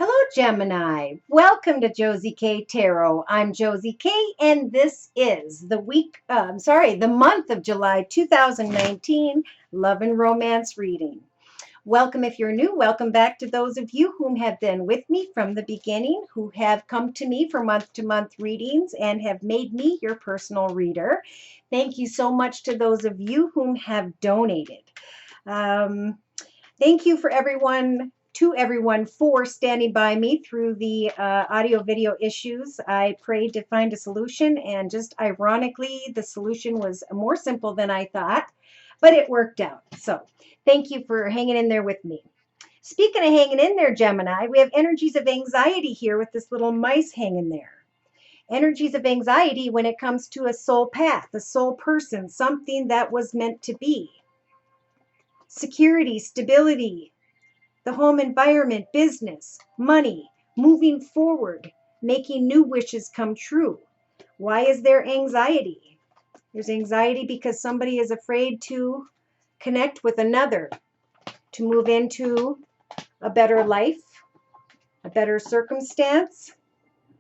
Hello, Gemini. Welcome to Josie K Tarot. I'm Josie K, and this is the month of July 2019 Love and Romance reading. Welcome if you're new. Welcome back to those of you whom have been with me from the beginning, who have come to me for month-to-month readings and have made me your personal reader. Thank you so much to those of you whom have donated. Thank you to everyone for standing by me through the audio video issues. I prayed to find a solution, and just ironically, the solution was more simple than I thought, but it worked out. So thank you for hanging in there with me. Speaking of hanging in there, Gemini, we have energies of anxiety here with this little mice hanging there. Energies of anxiety when it comes to a soul path, a soul person, something that was meant to be. Security, stability, the home environment, business, money, moving forward, making new wishes come true. Why is there anxiety? There's anxiety because somebody is afraid to connect with another, to move into a better life, a better circumstance.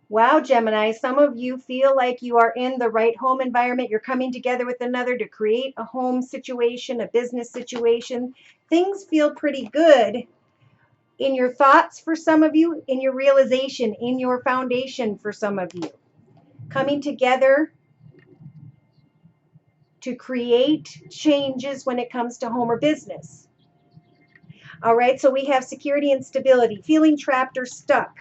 Wow, Gemini, some of you feel like you are in the right home environment. You're coming together with another to create a home situation, a business situation. Things feel pretty good in your thoughts for some of you, in your realization, in your foundation for some of you. Coming together to create changes when it comes to home or business. All right, so we have security and stability, feeling trapped or stuck.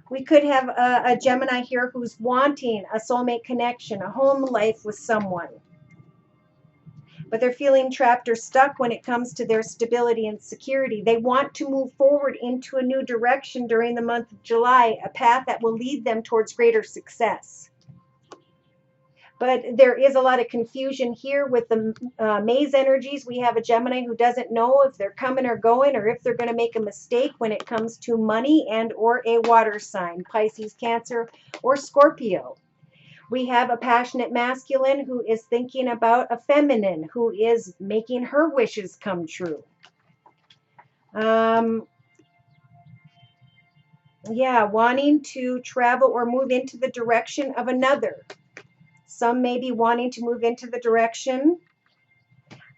We could have a Gemini here who's wanting a soulmate connection, a home life with someone. But they're feeling trapped or stuck when it comes to their stability and security. They want to move forward into a new direction during the month of July, a path that will lead them towards greater success. But there is a lot of confusion here with the maze energies. We have a Gemini who doesn't know if they're coming or going, or if they're going to make a mistake when it comes to money and or a water sign, Pisces, Cancer, or Scorpio. We have a passionate masculine who is thinking about a feminine who is making her wishes come true. Wanting to travel or move into the direction of another. Some may be wanting to move into the direction.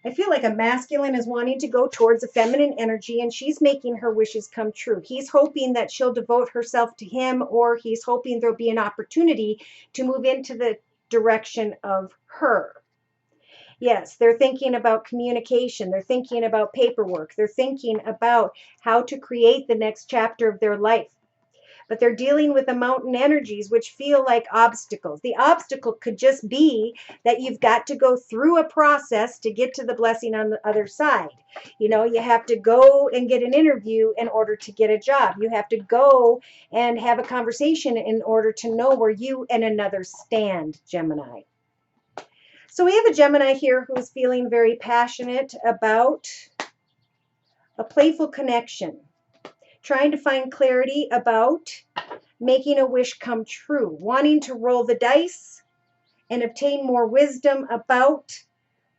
I feel like a masculine is wanting to go towards a feminine energy, and she's making her wishes come true. He's hoping that she'll devote herself to him, or he's hoping there'll be an opportunity to move into the direction of her. Yes, they're thinking about communication. They're thinking about paperwork. They're thinking about how to create the next chapter of their life. But they're dealing with the mountain energies, which feel like obstacles. The obstacle could just be that you've got to go through a process to get to the blessing on the other side. You know, you have to go and get an interview in order to get a job. You have to go and have a conversation in order to know where you and another stand, Gemini. So we have a Gemini here who's feeling very passionate about a playful connection, trying to find clarity about making a wish come true, wanting to roll the dice and obtain more wisdom about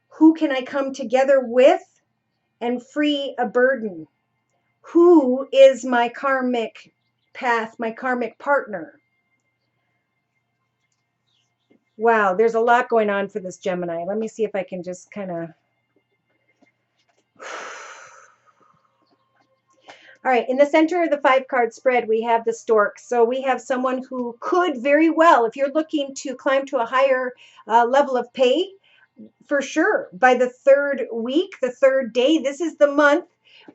who can I come together with and free a burden. Who is my karmic path, my karmic partner? Wow, there's a lot going on for this Gemini. Let me see if I can just kind of... All right, in the center of the 5-card spread, we have the stork. So we have someone who could very well, if you're looking to climb to a higher level of pay, for sure, by the 3rd week, the 3rd day, this is the month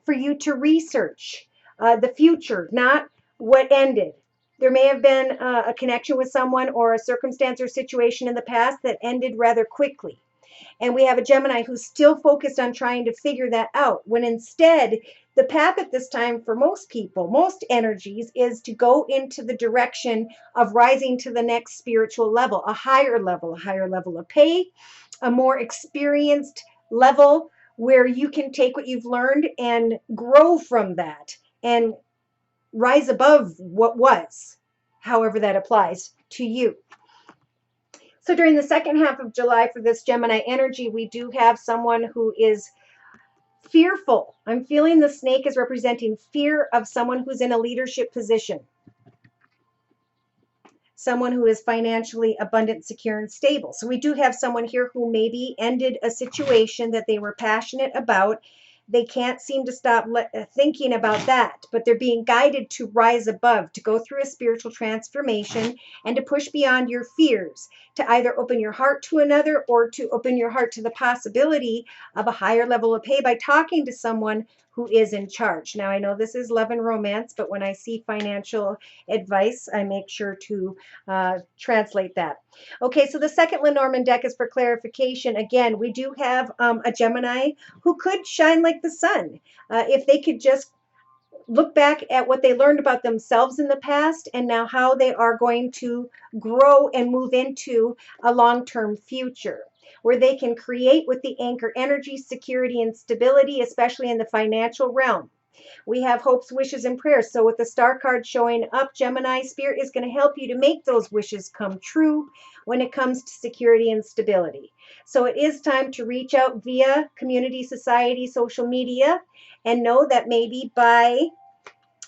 for you to research the future, not what ended. There may have been a connection with someone or a circumstance or situation in the past that ended rather quickly. And we have a Gemini who's still focused on trying to figure that out, when instead the path at this time for most people, most energies, is to go into the direction of rising to the next spiritual level, a higher level of pay, a more experienced level where you can take what you've learned and grow from that and rise above what was, however that applies to you. So during the second half of July for this Gemini energy, we do have someone who is fearful. I'm feeling the snake is representing fear of someone who's in a leadership position. Someone who is financially abundant, secure, and stable. So we do have someone here who maybe ended a situation that they were passionate about. They can't seem to stop thinking about that, but they're being guided to rise above, to go through a spiritual transformation and to push beyond your fears, to either open your heart to another or to open your heart to the possibility of a higher level of pay by talking to someone who is in charge. Now, I know this is love and romance, but when I see financial advice, I make sure to translate that. Okay, so the second Lenormand deck is for clarification. Again, we do have a Gemini who could shine like the sun if they could just look back at what they learned about themselves in the past and now how they are going to grow and move into a long-term future where they can create with the anchor energy, security, and stability, especially in the financial realm. We have hopes, wishes, and prayers. So with the star card showing up, Gemini, Spirit is going to help you to make those wishes come true when it comes to security and stability. So it is time to reach out via community, society, social media, and know that maybe by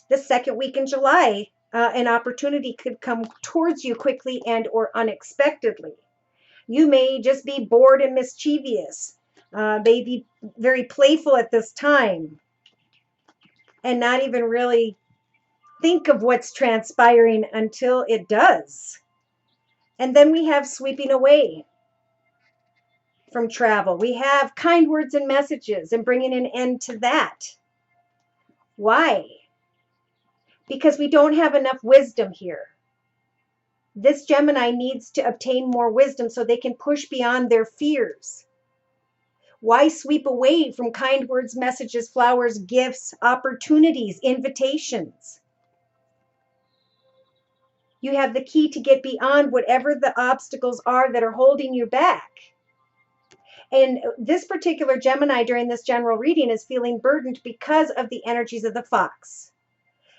the second week in July, an opportunity could come towards you quickly and or unexpectedly. You may just be bored and mischievous, maybe very playful at this time, and not even really think of what's transpiring until it does. And then we have sweeping away from travel. We have kind words and messages and bringing an end to that. Why? Because we don't have enough wisdom here. This Gemini needs to obtain more wisdom so they can push beyond their fears. Why sweep away from kind words, messages, flowers, gifts, opportunities, invitations? You have the key to get beyond whatever the obstacles are that are holding you back. And this particular Gemini during this general reading is feeling burdened because of the energies of the fox.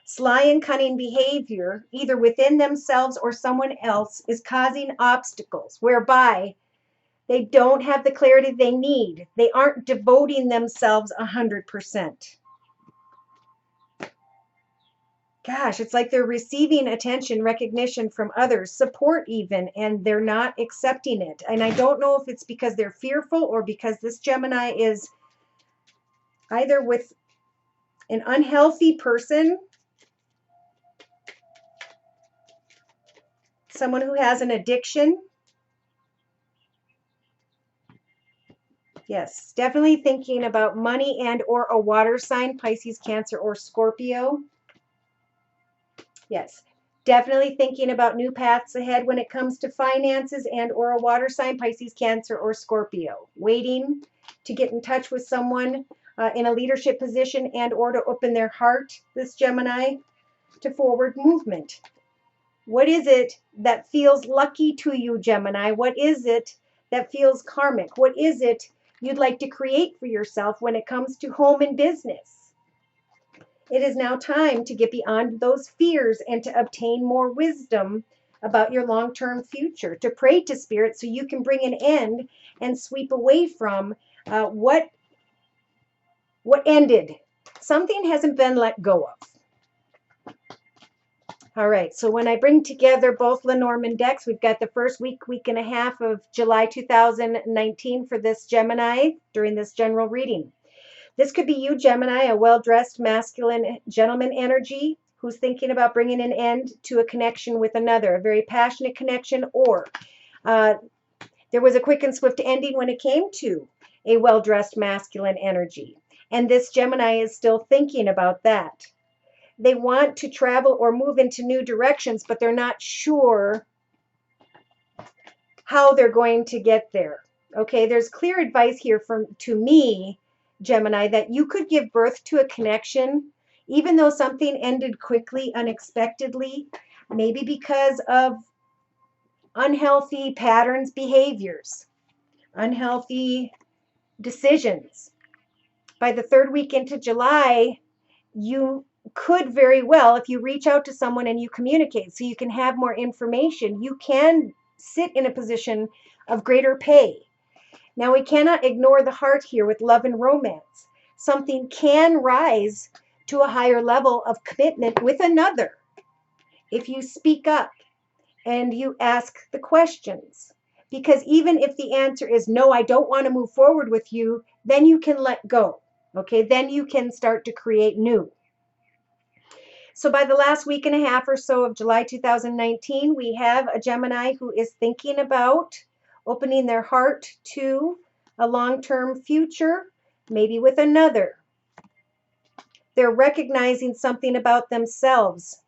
Sly and cunning behavior, either within themselves or someone else, is causing obstacles whereby they don't have the clarity they need. They aren't devoting themselves 100%. Gosh, it's like they're receiving attention, recognition from others, support even, and they're not accepting it. And I don't know if it's because they're fearful or because this Gemini is either with an unhealthy person, someone who has an addiction. Yes, definitely thinking about money and or a water sign, Pisces, Cancer, or Scorpio. Yes, definitely thinking about new paths ahead when it comes to finances and or a water sign, Pisces, Cancer, or Scorpio. Waiting to get in touch with someone in a leadership position and or to open their heart, this Gemini, to forward movement. What is it that feels lucky to you, Gemini? What is it that feels karmic? What is it you'd like to create for yourself when it comes to home and business? It is now time to get beyond those fears and to obtain more wisdom about your long-term future, to pray to Spirit so you can bring an end and sweep away from what ended. Something hasn't been let go of. All right, so when I bring together both Lenormand decks, we've got the first week and a half of July 2019 for this Gemini during this general reading. This could be you, Gemini, a well-dressed masculine gentleman energy who's thinking about bringing an end to a connection with another, a very passionate connection, or there was a quick and swift ending when it came to a well-dressed masculine energy. And this Gemini is still thinking about that. They want to travel or move into new directions, but they're not sure how they're going to get there. Okay, there's clear advice here to me, Gemini, that you could give birth to a connection, even though something ended quickly, unexpectedly, maybe because of unhealthy patterns, behaviors, unhealthy decisions. By the third week into July, you could very well, if you reach out to someone and you communicate so you can have more information, you can sit in a position of greater pay. Now, we cannot ignore the heart here with love and romance. something can rise to a higher level of commitment with another if you speak up and you ask the questions. Because even if the answer is no, I don't want to move forward with you, then you can let go. Okay, then you can start to create new. So by the last week and a half or so of July 2019, we have a Gemini who is thinking about opening their heart to a long-term future, maybe with another. They're recognizing something about themselves.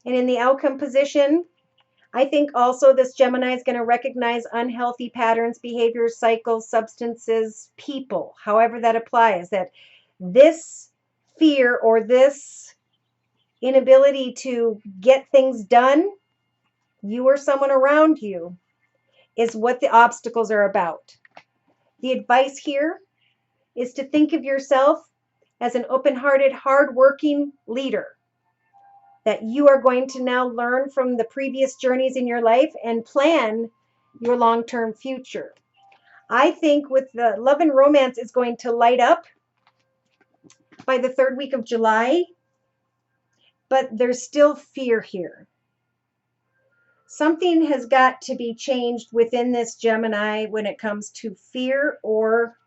And in the outcome position, I think also this Gemini is going to recognize unhealthy patterns, behaviors, cycles, substances, people, however that applies, that this fear or this inability to get things done, you or someone around you, is what the obstacles are about. The advice here is to think of yourself as an open-hearted, hard-working leader, that you are going to now learn from the previous journeys in your life and plan your long-term future. I think with the love and romance is going to light up by the third week of July, but there's still fear here. Something has got to be changed within this Gemini when it comes to fear or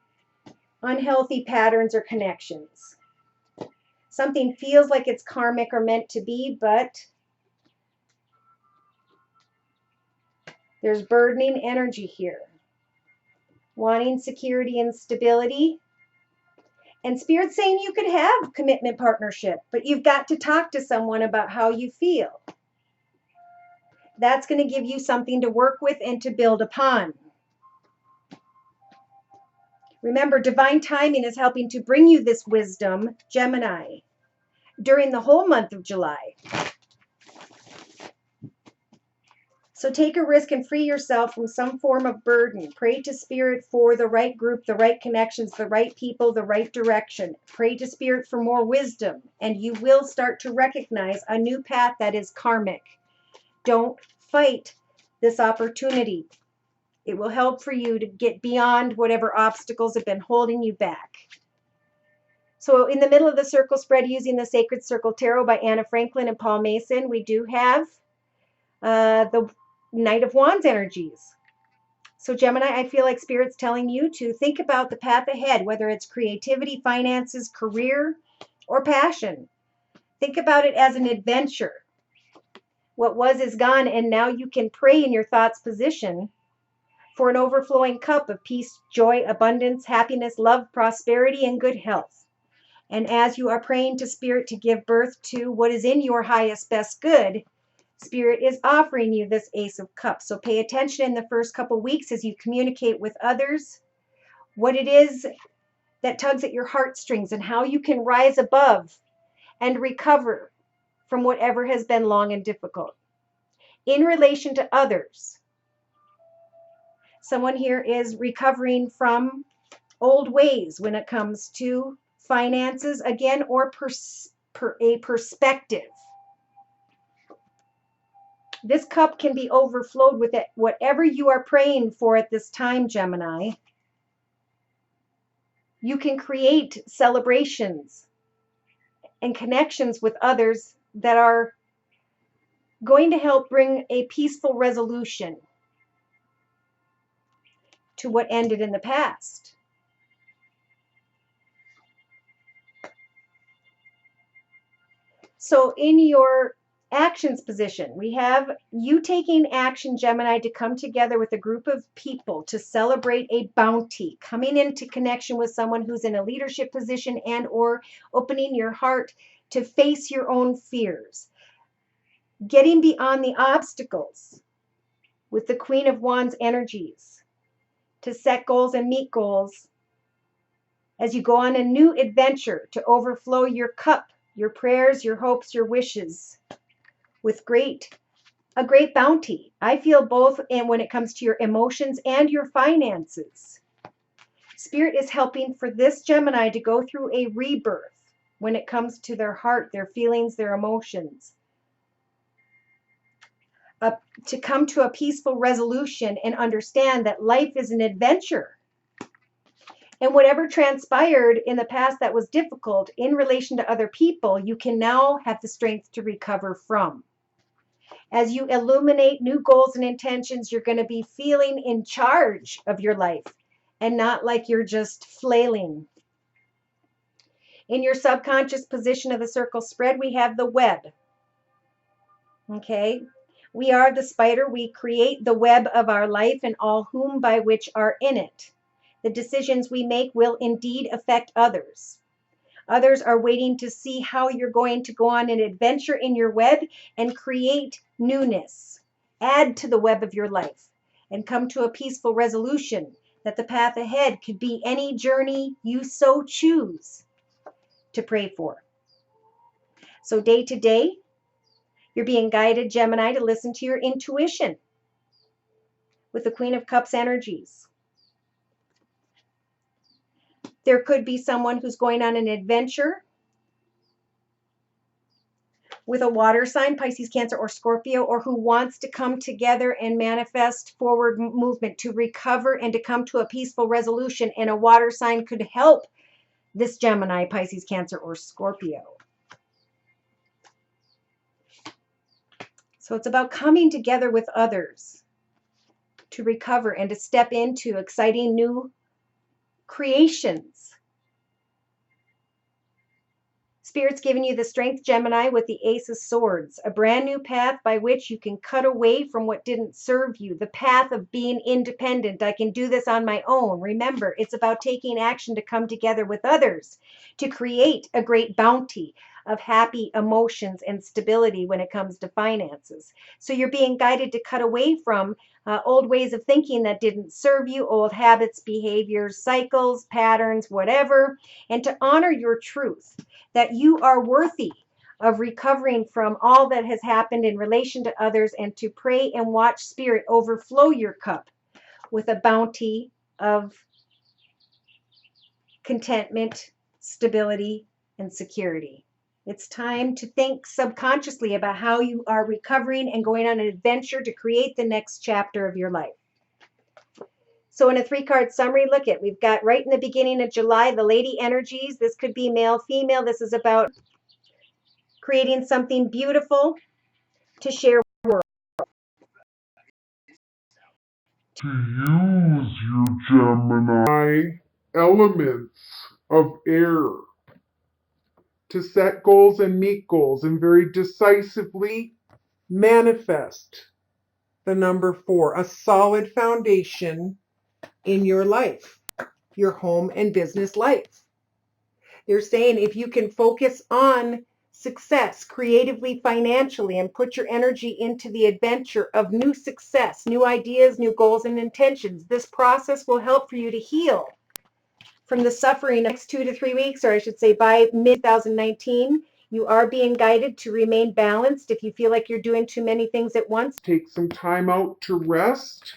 unhealthy patterns or connections. Something feels like it's karmic or meant to be, but there's burdening energy here. Wanting security and stability. And Spirit's saying you could have commitment partnership, but you've got to talk to someone about how you feel. That's going to give you something to work with and to build upon. Remember, divine timing is helping to bring you this wisdom, Gemini, during the whole month of July. So take a risk and free yourself from some form of burden. Pray to Spirit for the right group, the right connections, the right people, the right direction. Pray to Spirit for more wisdom, and you will start to recognize a new path that is karmic. Don't fight this opportunity. It will help for you to get beyond whatever obstacles have been holding you back. So in the middle of the circle spread using the Sacred Circle Tarot by Anna Franklin and Paul Mason, we do have the Knight of Wands energies. So Gemini, I feel like Spirit's telling you to think about the path ahead, whether it's creativity, finances, career, or passion. Think about it as an adventure. What was is gone, and now you can pray in your thoughts position for an overflowing cup of peace, joy, abundance, happiness, love, prosperity, and good health. And as you are praying to Spirit to give birth to what is in your highest, best good, Spirit is offering you this Ace of Cups. So pay attention in the first couple weeks as you communicate with others what it is that tugs at your heartstrings and how you can rise above and recover from whatever has been long and difficult. In relation to others, someone here is recovering from old ways when it comes to finances, again, or a perspective. This cup can be overflowed with it, whatever you are praying for at this time, Gemini. You can create celebrations and connections with others that are going to help bring a peaceful resolution to what ended in the past. So in your actions position, we have you taking action, Gemini, to come together with a group of people to celebrate a bounty, coming into connection with someone who's in a leadership position and or opening your heart to face your own fears, getting beyond the obstacles with the Queen of Wands energies to set goals and meet goals as you go on a new adventure to overflow your cup, your prayers, your hopes, your wishes with a great bounty. I feel both when it comes to your emotions and your finances. Spirit is helping for this Gemini to go through a rebirth when it comes to their heart, their feelings, their emotions. to come to a peaceful resolution and understand that life is an adventure. And whatever transpired in the past that was difficult in relation to other people, you can now have the strength to recover from. As you illuminate new goals and intentions, you're going to be feeling in charge of your life and not like you're just flailing. In your subconscious position of the circle spread, we have the web. Okay? We are the spider. We create the web of our life and all whom by which are in it. The decisions we make will indeed affect others. Others are waiting to see how you're going to go on an adventure in your web and create newness. Add to the web of your life and come to a peaceful resolution that the path ahead could be any journey you so choose to pray for. So day to day, you're being guided, Gemini, to listen to your intuition with the Queen of Cups energies. There could be someone who's going on an adventure with a water sign, Pisces, Cancer, or Scorpio, or who wants to come together and manifest forward movement to recover and to come to a peaceful resolution. And a water sign could help this Gemini, Pisces, Cancer, or Scorpio. So it's about coming together with others to recover and to step into exciting new creations. Spirit's giving you the strength, Gemini, with the Ace of Swords, a brand new path by which you can cut away from what didn't serve you, the path of being independent. I can do this on my own. Remember, it's about taking action to come together with others to create a great bounty of happy emotions and stability when it comes to finances. So you're being guided to cut away from old ways of thinking that didn't serve you, old habits, behaviors, cycles, patterns, whatever, and to honor your truth that you are worthy of recovering from all that has happened in relation to others, and to pray and watch Spirit overflow your cup with a bounty of contentment, stability, and security. It's time to think subconsciously about how you are recovering and going on an adventure to create the next chapter of your life. So in a 3-card summary, look at, we've got right in the beginning of July, the lady energies. This could be male, female. This is about creating something beautiful to share with the world. To use your Gemini elements of air to set goals and meet goals and very decisively manifest the number 4, a solid foundation in your life, your home and business life. They're saying if you can focus on success creatively, financially, and put your energy into the adventure of new success, new ideas, new goals, and intentions, this process will help for you to heal from the suffering of the next 2 to 3 weeks, or I should say by mid-2019. You are being guided to remain balanced. If you feel like you're doing too many things at once, take some time out to rest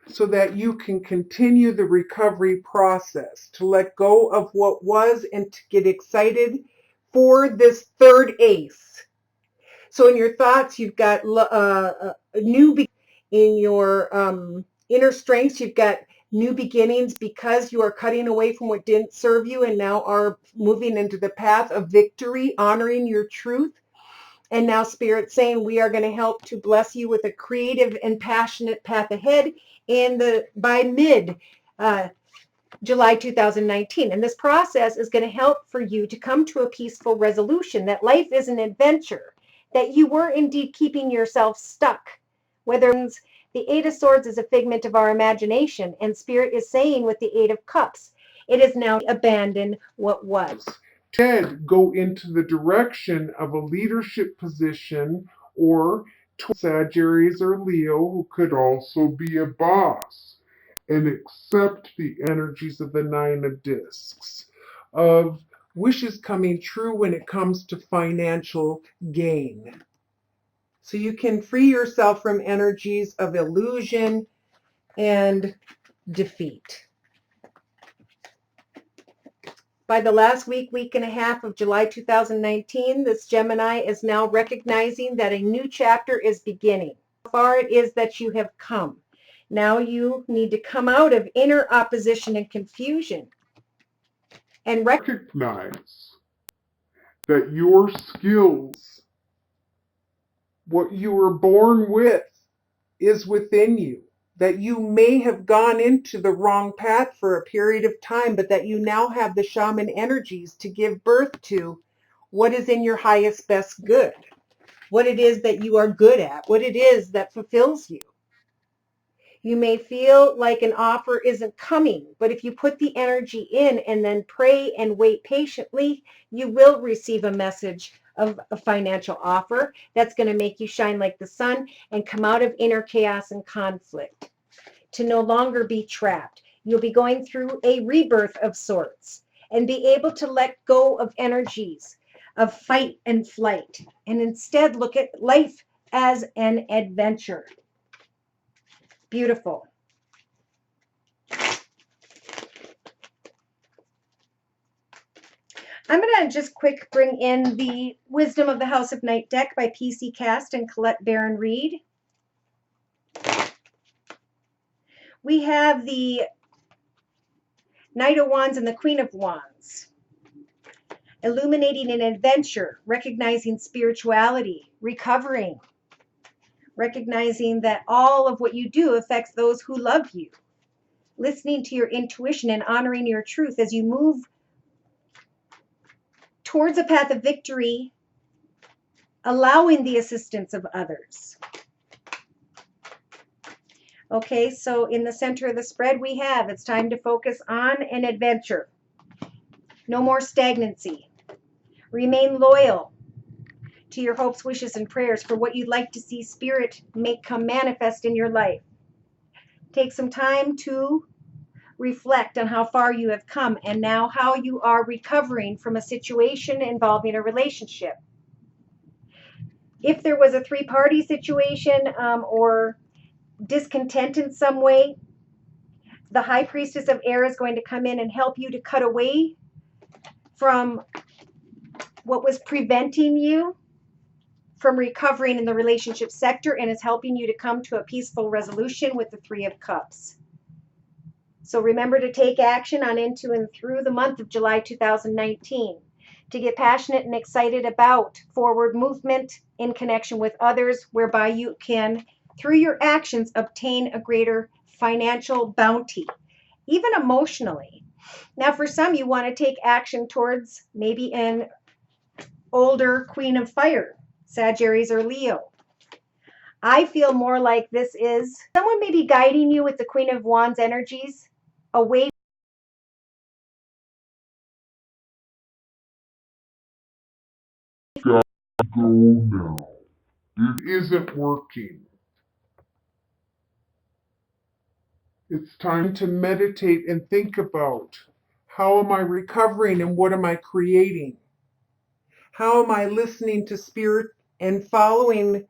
so that you can continue the recovery process, to let go of what was and to get excited for this third ace. So in your thoughts, you've got a new in your inner strengths, you've got new beginnings because you are cutting away from what didn't serve you and now are moving into the path of victory, honoring your truth. And now Spirit saying we are going to help to bless you with a creative and passionate path ahead by mid July 2019. And this process is going to help for you to come to a peaceful resolution that life is an adventure, that you were indeed keeping yourself stuck. Whether the Eight of Swords is a figment of our imagination, and Spirit is saying with the Eight of Cups, it is now abandon what was. Instead, go into the direction of a leadership position, or Sagittarius or Leo, who could also be a boss, and accept the energies of the Nine of Discs, of wishes coming true when it comes to financial gain. So you can free yourself from energies of illusion and defeat. By the last week and a half of July 2019, this Gemini is now recognizing that a new chapter is beginning. How far it is that you have come. Now you need to come out of inner opposition and confusion and recognize that your skills, what you were born with, is within you. That you may have gone into the wrong path for a period of time, but that you now have the shaman energies to give birth to what is in your highest, best good, what it is that you are good at, what it is that fulfills you. You may feel like an offer isn't coming, but if you put the energy in and then pray and wait patiently, you will receive a message of a financial offer that's going to make you shine like the sun and come out of inner chaos and conflict, to no longer be trapped. You'll be going through a rebirth of sorts and be able to let go of energies of fight and flight and instead look at life as an adventure. Beautiful. I'm going to just quick bring in the Wisdom of the House of Night deck by PC Cast and Colette Baron Reed. We have the Knight of Wands and the Queen of Wands. Illuminating an adventure, recognizing spirituality, recovering, recognizing that all of what you do affects those who love you, listening to your intuition and honoring your truth as you move towards a path of victory, allowing the assistance of others. Okay, so in the center of the spread we have, it's time to focus on an adventure. No more stagnancy. Remain loyal to your hopes, wishes, and prayers for what you'd like to see Spirit make come manifest in your life. Take some time to reflect on how far you have come and now how you are recovering from a situation involving a relationship. If there was a three-party situation or discontent in some way, the High Priestess of Air is going to come in and help you to cut away from what was preventing you from recovering in the relationship sector and is helping you to come to a peaceful resolution with the Three of Cups. So remember to take action on into and through the month of July 2019 to get passionate and excited about forward movement in connection with others, whereby you can, through your actions, obtain a greater financial bounty, even emotionally. Now, for some, you want to take action towards maybe an older Queen of Fire, Sagittarius or Leo. I feel more like this is someone maybe guiding you with the Queen of Wands energies away. Go now. It isn't working. It's time To meditate and think about, how am I recovering and what am I creating? How am I listening to Spirit and following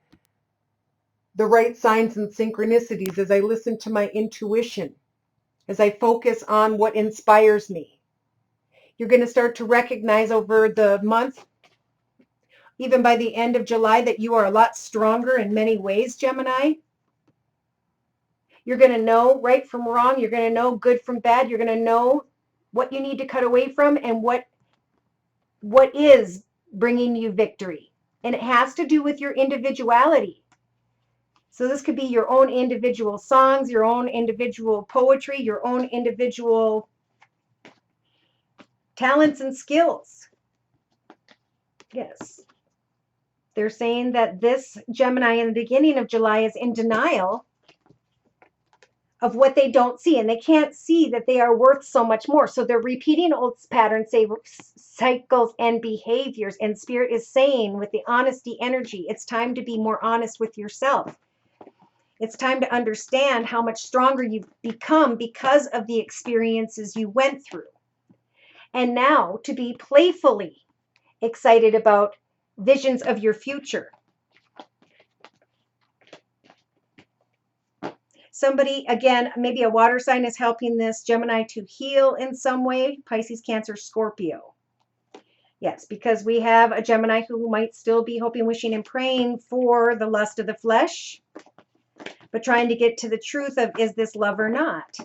the right signs and synchronicities as I listen to my intuition, as I focus on what inspires me? You're going to start to recognize over the month, even by the end of July, that you are a lot stronger in many ways, Gemini. You're going to know right from wrong. You're going to know good from bad. You're going to know what you need to cut away from and what is bringing you victory. And it has to do with your individuality. So this could be your own individual songs, your own individual poetry, your own individual talents and skills. Yes. They're saying that this Gemini in the beginning of July is in denial of what they don't see, and they can't see that they are worth so much more. So they're repeating old patterns, say cycles and behaviors, and Spirit is saying with the honesty energy, it's time to be more honest with yourself. It's time to understand how much stronger you've become because of the experiences you went through. And now to be playfully excited about visions of your future. Somebody, again, maybe a water sign is helping this Gemini to heal in some way. Pisces, Cancer, Scorpio. Yes, because we have a Gemini who might still be hoping, wishing, and praying for the lust of the flesh, but trying to get to the truth of, is this love or not?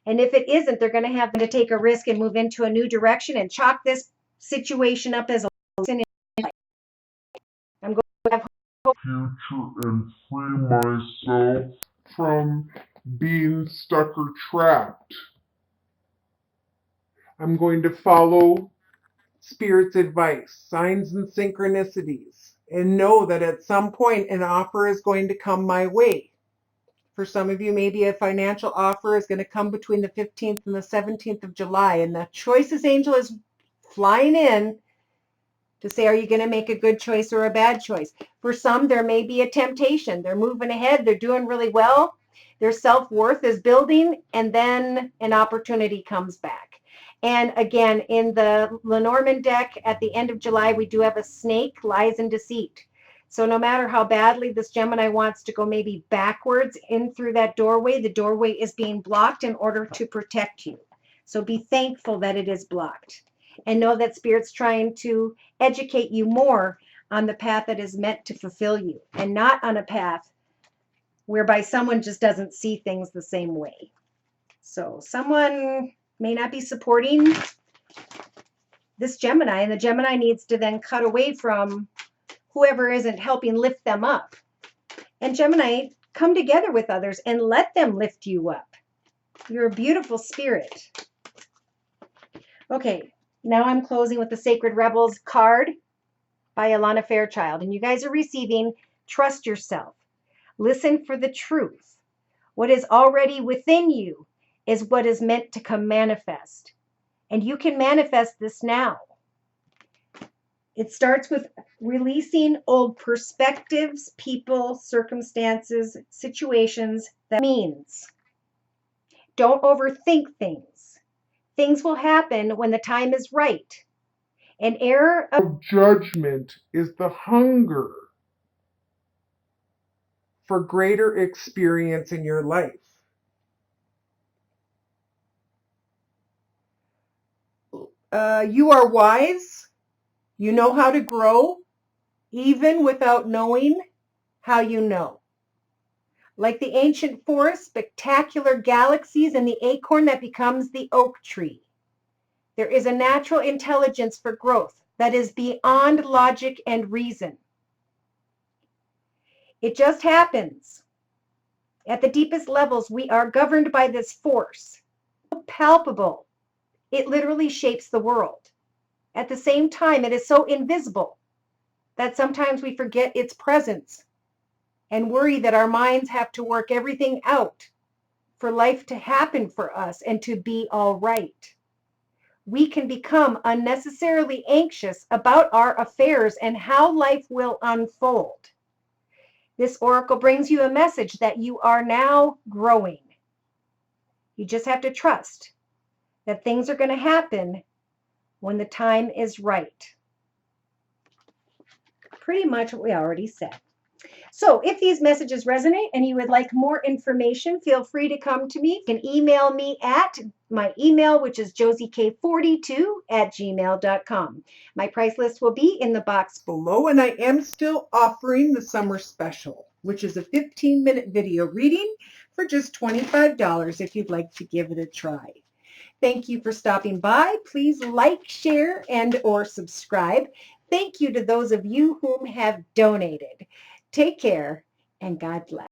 And if it isn't, they're going to have to take a risk and move into a new direction and chalk this situation up as a sin. I'm going to have future and free myself from being stuck or trapped. I'm going to follow Spirit's advice, signs and synchronicities, and know that at some point an offer is going to come my way. For some of you, maybe a financial offer is going to come between the 15th and the 17th of July, and the choices angel is flying in to say, are you going to make a good choice or a bad choice? For some, there may be a temptation. They're moving ahead. They're doing really well. Their self-worth is building, and then an opportunity comes back. And again, in the Lenormand deck, at the end of July, we do have a snake, lies, and deceit. So no matter how badly this Gemini wants to go maybe backwards in through that doorway, the doorway is being blocked in order to protect you. So be thankful that it is blocked. And know that Spirit's trying to educate you more on the path that is meant to fulfill you, and not on a path whereby someone just doesn't see things the same way. So someone may not be supporting this Gemini, and the Gemini needs to then cut away from whoever isn't helping lift them up. And Gemini, come together with others and let them lift you up. You're a beautiful spirit. Okay. Now I'm closing with the Sacred Rebels card by Alana Fairchild. And you guys are receiving Trust Yourself. Listen for the truth. What is already within you is what is meant to come manifest. And you can manifest this now. It starts with releasing old perspectives, people, circumstances, situations. That means don't overthink things. Things will happen when the time is right. An error of judgment is the hunger for greater experience in your life. You are wise. You know how to grow, even without knowing how you know. Like the ancient forest, spectacular galaxies, and the acorn that becomes the oak tree. There is a natural intelligence for growth that is beyond logic and reason. It just happens. At the deepest levels, we are governed by this force. Palpable. It literally shapes the world. At the same time, it is so invisible that sometimes we forget its presence and worry that our minds have to work everything out for life to happen for us and to be all right. We can become unnecessarily anxious about our affairs and how life will unfold. This oracle brings you a message that you are now growing. You just have to trust that things are going to happen when the time is right. Pretty much what we already said. So if these messages resonate and you would like more information, feel free to come to me. You can email me at my email, which is josiek42@gmail.com. My price list will be in the box below, and I am still offering the summer special, which is a 15-minute video reading for just $25 if you'd like to give it a try. Thank you for stopping by. Please like, share, and or subscribe. Thank you to those of you whom have donated. Take care, and God bless.